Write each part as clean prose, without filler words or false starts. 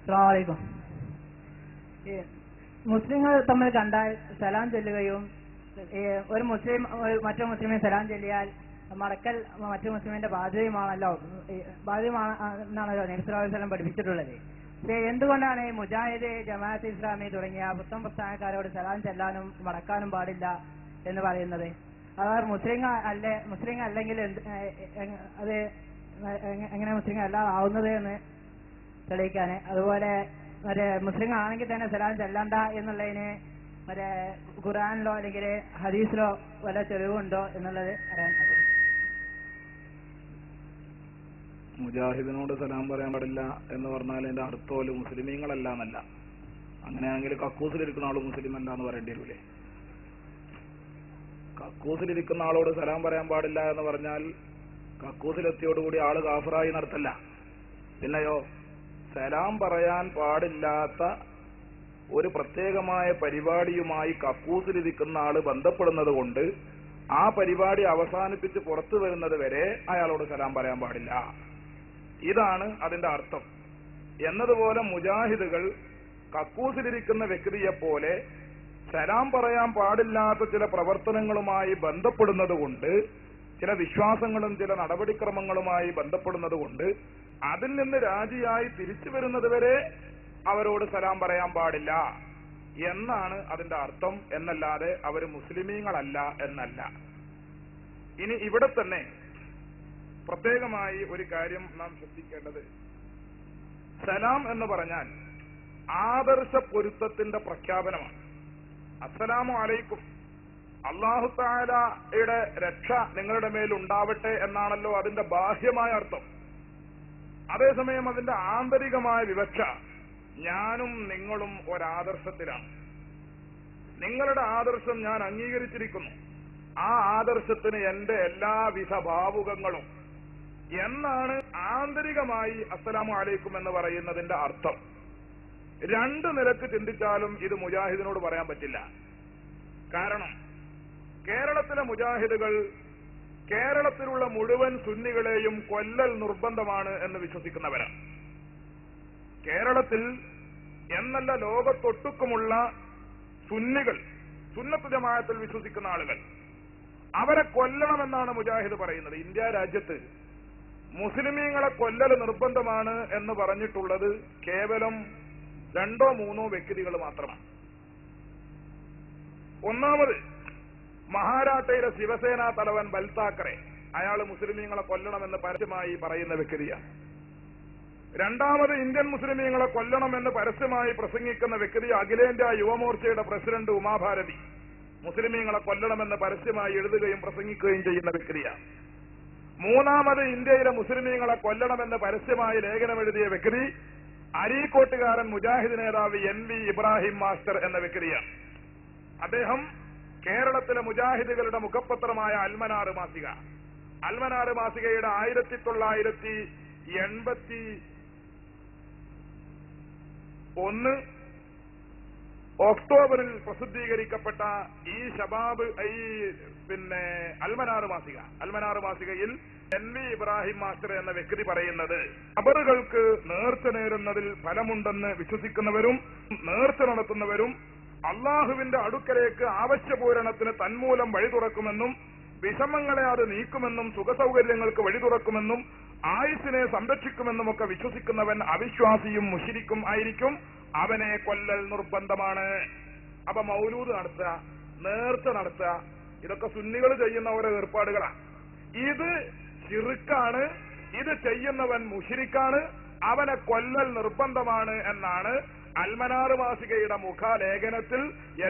അസ്സലാമു അലൈക്കും. മുസ്ലിങ്ങൾ തമ്മിൽ കണ്ടാൽ സലാം ചൊല്ലുകയും ഒരു മുസ്ലിം മറ്റു മുസ്ലിമെ സലാം ചൊല്ലിയാൽ മടക്കൽ മറ്റു മുസ്ലിമിന്റെ ബാധ്യതയുമാണല്ലോ എന്നാണല്ലോ നബി സല്ലല്ലാഹു അലൈഹി വസല്ലം പഠിപ്പിച്ചിട്ടുള്ളത്. എന്തുകൊണ്ടാണ് മുജാഹിദ്, ജമാഅത്ത് ഇസ്ലാമി തുടങ്ങിയ പുത്തൻ പ്രസ്ഥാനക്കാരോട് സലാം ചെല്ലാനും മടക്കാനും പാടില്ല എന്ന് പറയുന്നത്? അവർ മുസ്ലിം അല്ലെങ്കിൽ അത് എങ്ങനെ മുസ്ലിം അല്ലാതാവുന്നത് എന്ന് തെളിയിക്കാന്, അതുപോലെ മറ്റേ മുസ്ലിം ആണെങ്കിൽ തന്നെ സലാം ചെല്ലണ്ട എന്നുള്ളതിന് മറ്റേ ഖുർആനിലോ അല്ലെങ്കിൽ ഹദീസിലോ വല്ല തെളിവുണ്ടോ എന്നുള്ളത് അറിയാൻ. മുജാഹിദിനോട് സലാം പറയാൻ പാടില്ല എന്ന് പറഞ്ഞാൽ എന്റെ അർത്ഥം മുസ്ലിമീങ്ങളല്ല എന്നല്ല. അങ്ങനെയാണെങ്കിൽ കക്കൂസിലിരിക്കുന്ന ആള് മുസ്ലിം അല്ല എന്ന് പറയേണ്ടി വരൂലേ? കക്കൂസിലിരിക്കുന്ന ആളോട് സലാം പറയാൻ പാടില്ല എന്ന് പറഞ്ഞാൽ കക്കൂസിലെത്തിയോടുകൂടി ആള് കാഫിറായി നടത്തല്ല. പിന്നെയോ, സലാം പറയാൻ പാടില്ലാത്ത ഒരു പ്രത്യേകമായ പരിപാടിയുമായി കക്കൂസിലിരിക്കുന്ന ആള് ബന്ധപ്പെടുന്നത് കൊണ്ട് ആ പരിപാടി അവസാനിപ്പിച്ച് പുറത്തു വരുന്നത് വരെ അയാളോട് സലാം പറയാൻ പാടില്ല. ഇതാണ് അതിന്റെ അർത്ഥം. എന്നതുപോലെ മുജാഹിദുകൾ കക്കൂസിലിരിക്കുന്ന വ്യക്തിയെപ്പോലെ സലാം പറയാൻ പാടില്ലാത്ത ചില പ്രവർത്തനങ്ങളുമായി ബന്ധപ്പെടുന്നത് കൊണ്ട്, ചില വിശ്വാസങ്ങളും ചില നടപടിക്രമങ്ങളുമായി ബന്ധപ്പെടുന്നത് കൊണ്ട് അതിൽ നിന്ന് രാജിയായി തിരിച്ചു വരുന്നത് വരെ അവരോട് സലാം പറയാൻ പാടില്ല എന്നാണ് അതിന്റെ അർത്ഥം, എന്നല്ലാതെ അവർ മുസ്ലിമീങ്ങളല്ല എന്നല്ല. ഇനി ഇവിടെ തന്നെ പ്രത്യേകമായി ഒരു കാര്യം നാം ശ്രദ്ധിക്കേണ്ടത്, സലാം എന്ന് പറഞ്ഞാൽ ആദർശ പൊരുത്തത്തിന്റെ പ്രഖ്യാപനമാണ്. അസ്സലാമു അലൈക്കും, അല്ലാഹു തആലയുടെ രക്ഷ നിങ്ങളുടെ മേൽ ഉണ്ടാവട്ടെ എന്നാണല്ലോ അതിന്റെ ബാഹ്യമായ അർത്ഥം. അതേസമയം അതിന്റെ ആന്തരികമായ വിവക്ഷ, ഞാനും നിങ്ങളും ഒരാദർശത്തിലാണ്, നിങ്ങളുടെ ആദർശം ഞാൻ അംഗീകരിച്ചിരിക്കുന്നു, ആ ആദർശത്തിന് എന്റെ എല്ലാവിധ ഭാവുകങ്ങളും എന്നാണ് ആന്തരികമായി അസ്സലാമു അലൈക്കും എന്ന് പറയുന്നതിന്റെ അർത്ഥം. രണ്ടു നിലക്ക് ചിന്തിച്ചാലും ഇത് മുജാഹിദിനോട് പറയാൻ പറ്റില്ല. കാരണം കേരളത്തിലെ മുജാഹിദുകൾ കേരളത്തിലുള്ള മുഴുവൻ സുന്നികളെയും കൊല്ലൽ നിർബന്ധമാണ് എന്ന് വിശ്വസിക്കുന്നവരാണ്. കേരളത്തിൽ എന്നല്ല ലോകത്തൊട്ടുക്കുമുള്ള സുന്നികൾ, സുന്നത്ത് ജമാഅത്തിൽ വിശ്വസിക്കുന്ന ആളുകൾ, അവരെ കൊല്ലണമെന്നാണ് മുജാഹിദ് പറയുന്നത്. ഇന്ത്യ രാജ്യത്ത് മുസ്ലിമീങ്ങളെ കൊല്ലൽ നിർബന്ധമാണ് എന്ന് പറഞ്ഞിട്ടുള്ളത് കേവലം 2-3 വ്യക്തികൾ മാത്രമാണ്. ഒന്നാമത് മഹാരാഷ്ട്രയിലെ ശിവസേന തലവൻ ബൽതാക്കറെ, അയാൾ മുസ്ലിമീങ്ങളെ കൊല്ലണമെന്ന് പരസ്യമായി പറയുന്ന വ്യക്തിയാണ്. രണ്ടാമത് ഇന്ത്യൻ മുസ്ലിമീങ്ങളെ കൊല്ലണമെന്ന് പരസ്യമായി പ്രസംഗിക്കുന്ന വ്യക്തി അഖിലേന്ത്യാ യുവമോർച്ചയുടെ പ്രസിഡന്റ് ഉമാഭാരതി, മുസ്ലിമീങ്ങളെ കൊല്ലണമെന്ന് പരസ്യമായി എഴുതുകയും പ്രസംഗിക്കുകയും ചെയ്യുന്ന വ്യക്തിയാണ്. മൂന്നാമത് ഇന്ത്യയിലെ മുസ്ലിമീങ്ങളെ കൊല്ലണമെന്ന് പരസ്യമായി ലേഖനം എഴുതിയ വ്യക്തി അരീക്കോട്ടുകാരൻ മുജാഹിദ് നേതാവ് NV ഇബ്രാഹിം മാസ്റ്റർ എന്ന വ്യക്തിയാണ്. അദ്ദേഹം കേരളത്തിലെ മുജാഹിദുകളുടെ മുഖപത്രമായ അൽമനാർ മാസിക, അൽമനാർ മാസികയുടെ 1981 ഒക്ടോബറിൽ പ്രസിദ്ധീകരിക്കപ്പെട്ട ഈ അൽമനാർ മാസികയിൽ NV ഇബ്രാഹിം മാസ്റ്റർ എന്ന വ്യക്തി പറയുന്നത്, ഖബറുകൾക്ക് നേർച്ച നേരുന്നതിൽ ഫലമുണ്ടെന്ന് വിശ്വസിക്കുന്നവരും നേർച്ച നടത്തുന്നവരും അള്ളാഹുവിന്റെ അടുക്കലേക്ക് ആവശ്യപൂരണത്തിന് തന്മൂലം വഴി തുറക്കുമെന്നും വിഷമങ്ങളെ അത് നീക്കുമെന്നും സുഖസൗകര്യങ്ങൾക്ക് വഴി തുറക്കുമെന്നും ആയുസ്സിനെ സംരക്ഷിക്കുമെന്നുമൊക്കെ വിശ്വസിക്കുന്നവൻ അവിശ്വാസിയും മുശ്രിക്കും ആയിരിക്കും, അവനെ കൊല്ലൽ നിർബന്ധമാണ്. അപ്പൊ മൗലൂദ് നടത്തുക, നേർച്ച നടത്തുക, ഇതൊക്കെ സുന്നികൾ ചെയ്യുന്ന ഓരോ ഏർപ്പാടുകളാണ്. ഇത് ശിർക്കാണ്, ഇത് ചെയ്യുന്നവൻ മുശ്രിക്കാണ്, അവനെ കൊല്ലൽ നിർബന്ധമാണ് എന്നാണ് അൽമനാർ മാസികയുടെ മുഖലേഖനത്തിൽ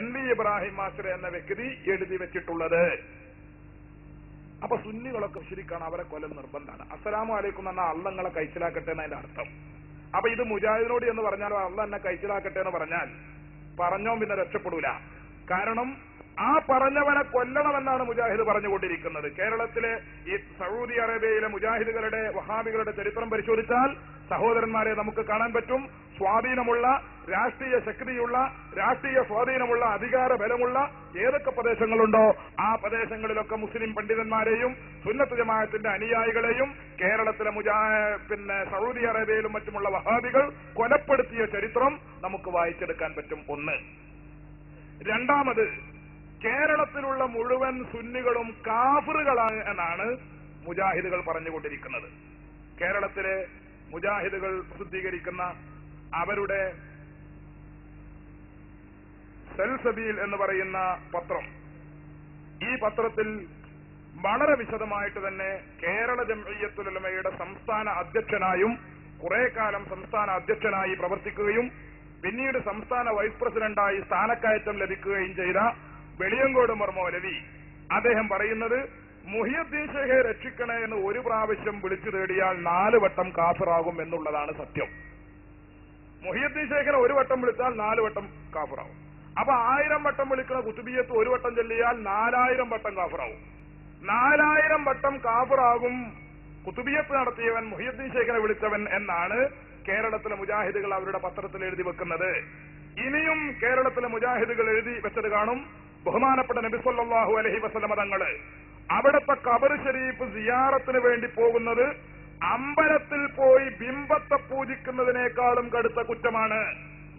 NV ഇബ്രാഹിം മാസ്റ്റർ എന്ന വ്യക്തി എഴുതി വെച്ചിട്ടുള്ളത്. അപ്പൊ സുന്നികളൊക്കെ മുശ്രിക്കാണ്, അവരെ കൊല്ലൽ നിർബന്ധമാണ്. അസ്സലാമു അലൈക്കും എന്നാ അള്ളങ്ങളെ കഴിച്ചിലാക്കട്ടെ എന്നതിന്റെ അർത്ഥം. അപ്പൊ ഇത് മുജാഹിദിനോട് എന്ന് പറഞ്ഞാൽ അള്ള എന്നെ കഴിച്ചിലാക്കട്ടെ എന്ന് പറഞ്ഞാൽ പറഞ്ഞോ പിന്നെ രക്ഷപ്പെടൂല. കാരണം ആ പറഞ്ഞവനെ കൊല്ലണമെന്നാണ് മുജാഹിദ് പറഞ്ഞുകൊണ്ടിരിക്കുന്നത്. കേരളത്തിലെ ഈ സൗദി അറേബ്യയിലെ മുജാഹിദുകളുടെ വഹാബികളുടെ ചരിത്രം പരിശോധിച്ചാൽ സഹോദരന്മാരെ നമുക്ക് കാണാൻ പറ്റും. സ്വാധീനമുള്ള, രാഷ്ട്രീയ ശക്തിയുള്ള, രാഷ്ട്രീയ സ്വാധീനമുള്ള, അധികാര ബലമുള്ള ഏതൊക്കെ പ്രദേശങ്ങളുണ്ടോ ആ പ്രദേശങ്ങളിലൊക്കെ മുസ്ലിം പണ്ഡിതന്മാരെയും സുന്നത്ത് ജമാഅത്തിന്റെ അനുയായികളെയും കേരളത്തിലെ സൗദി അറേബ്യയിലും മറ്റുമുള്ള വഹാബികൾ കൊലപ്പെടുത്തിയ ചരിത്രം നമുക്ക് വായിച്ചെടുക്കാൻ പറ്റും. ഒന്ന്. രണ്ടാമത്, കേരളത്തിലുള്ള മുഴുവൻ സുന്നികളും കാഫിറുകളാണ് എന്നാണ് മുജാഹിദുകൾ പറഞ്ഞുകൊണ്ടിരിക്കുന്നത്. കേരളത്തിലെ മുജാഹിദുകൾ പ്രസിദ്ധീകരിക്കുന്ന അവരുടെ സൽസബീൽ എന്ന് പറയുന്ന പത്രം, ഈ പത്രത്തിൽ വളരെ വിശദമായിട്ട് തന്നെ കേരള ജംഇയ്യത്തുൽ ഉലമയുടെ സംസ്ഥാന അധ്യക്ഷനായും കുറെ കാലം സംസ്ഥാന അധ്യക്ഷനായി പ്രവർത്തിക്കുകയും പിന്നീട് സംസ്ഥാന വൈസ് പ്രസിഡന്റായി സ്ഥാനക്കയറ്റം ലഭിക്കുകയും ചെയ്ത വെളിയങ്കോട് ഉമർ മൗലവി അദ്ദേഹം പറയുന്നത്, മുഹിയുദ്ദീൻ ഷേഖെ രക്ഷിക്കണേ എന്ന് ഒരു പ്രാവശ്യം വിളിച്ചു തേടിയാൽ 4 വട്ടം കാഫിറാകും എന്നുള്ളതാണ് സത്യം. മുഹിയുദ്ദീൻ ഷേഖിനെ ഒരു വട്ടം വിളിച്ചാൽ 4 വട്ടം കാഫിറാവും. അപ്പൊ 1000 വട്ടം വിളിക്കുന്ന കുത്തുബിയത്ത് ഒരു വട്ടം ചൊല്ലിയാൽ 4000 വട്ടം കാഫിറാവും. 4000 വട്ടം കാഫിറാകും കുത്തുബിയത്ത് നടത്തിയവൻ മുഹിയുദ്ദീൻ ഷേഖിനെ വിളിച്ചവൻ എന്നാണ് കേരളത്തിലെ മുജാഹിദുകൾ അവരുടെ പത്രത്തിൽ എഴുതി വെക്കുന്നത്. ഇനിയും കേരളത്തിലെ മുജാഹിദുകൾ എഴുതി വെച്ചത് കാണും. ബഹുമാനപ്പെട്ട നബി സല്ലല്ലാഹു അലൈഹി വസല്ലമ തങ്ങള് അവിടുത്തെ ഖബർ ശരീഫ് സിയാറത്തിന് വേണ്ടി പോകുന്നത് അമ്പലത്തിൽ പോയി ബിംബത്തെ പൂജിക്കുന്നതിനേക്കാളും കടുത്ത കുറ്റമാണ്.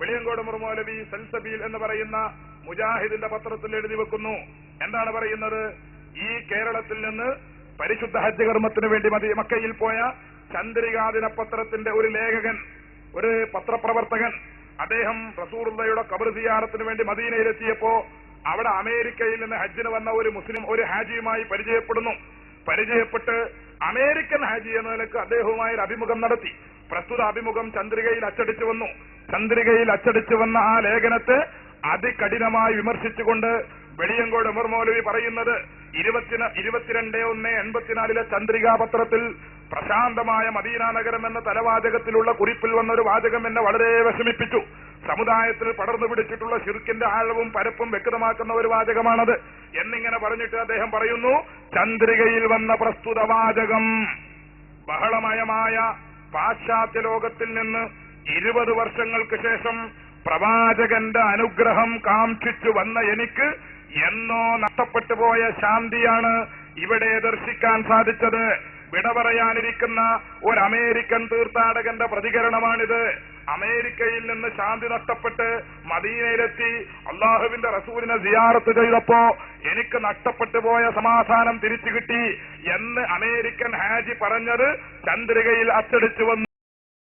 വെളിയങ്കോട് ഉമർ മൗലവി സൽസബീൽ എന്ന് പറയുന്ന മുജാഹിദിന്റെ പത്രത്തിൽ എഴുതി വെക്കുന്നു. എന്താണ് പറയുന്നത്? ഈ കേരളത്തിൽ നിന്ന് പരിശുദ്ധ ഹജ്ജ് കർമ്മത്തിന് വേണ്ടി മക്കയിൽ പോയ ചന്ദ്രികാ ദിനപത്രത്തിന്റെ ഒരു ലേഖകൻ, ഒരു പത്രപ്രവർത്തകൻ, അദ്ദേഹം റസൂലുള്ളാഹിയുടെ ഖബർ സിയാറത്തിന് വേണ്ടി മദീനയിലെത്തിയപ്പോ അവിടെ അമേരിക്കയിൽ നിന്ന് ഹജ്ജിന് വന്ന ഒരു മുസ്ലിം ഒരു ഹാജിയുമായി പരിചയപ്പെട്ട് അമേരിക്കൻ ഹാജി എന്ന നിലക്ക് അദ്ദേഹവുമായി ഒരു അഭിമുഖം നടത്തി. പ്രസ്തുത അഭിമുഖം ചന്ദ്രികയിൽ അച്ചടിച്ചു വന്ന ആ ലേഖനത്തെ അതികഠിനമായി വിമർശിച്ചുകൊണ്ട് വെളിയങ്കോട് ഉമർ മൗലവി പറയുന്നത് 22/1/84 ചന്ദ്രികാ പത്രത്തിൽ പ്രശാന്തമായ മദീന നഗരം എന്ന തലവാചകത്തിലുള്ള കുറിപ്പിൽ വന്ന ഒരു വാചകം എന്നെ വളരെ വിഷമിപ്പിച്ചു. സമുദായത്തിൽ പടർന്നു പിടിച്ചിട്ടുള്ള ശിർക്കിന്റെ ആഴവും പരപ്പും വ്യക്തമാക്കുന്ന ഒരു വാചകമാണത് എന്നിങ്ങനെ പറഞ്ഞിട്ട് അദ്ദേഹം പറയുന്നു, ചന്ദ്രികയിൽ വന്ന പ്രസ്തുത വാചകം ബഹളമയമായ പാശ്ചാത്യ ലോകത്തിൽ നിന്ന് 20 വർഷങ്ങൾക്ക് ശേഷം പ്രവാചകന്റെ അനുഗ്രഹം കാംക്ഷിച്ചു വന്ന എനിക്ക് എന്നോ നഷ്ടപ്പെട്ടു പോയ ശാന്തിയാണ് ഇവിടെ ദർശിക്കാൻ സാധിച്ചത്. വിട പറയാനിരിക്കുന്ന ഒരു അമേരിക്കൻ തീർത്ഥാടകന്റെ പ്രതികരണമാണിത്. അമേരിക്കയിൽ നിന്ന് ശാന്തി നഷ്ടപ്പെട്ട് മദീനയിലെത്തി അള്ളാഹുവിന്റെ റസൂലിനെ സിയാറത്ത് ചെയ്തപ്പോ എനിക്ക് നഷ്ടപ്പെട്ടു പോയ സമാധാനം തിരിച്ചു കിട്ടി എന്ന് അമേരിക്കൻ ഹാജി പറഞ്ഞത് ചന്ദ്രികയിൽ അച്ചടിച്ചു വന്നു.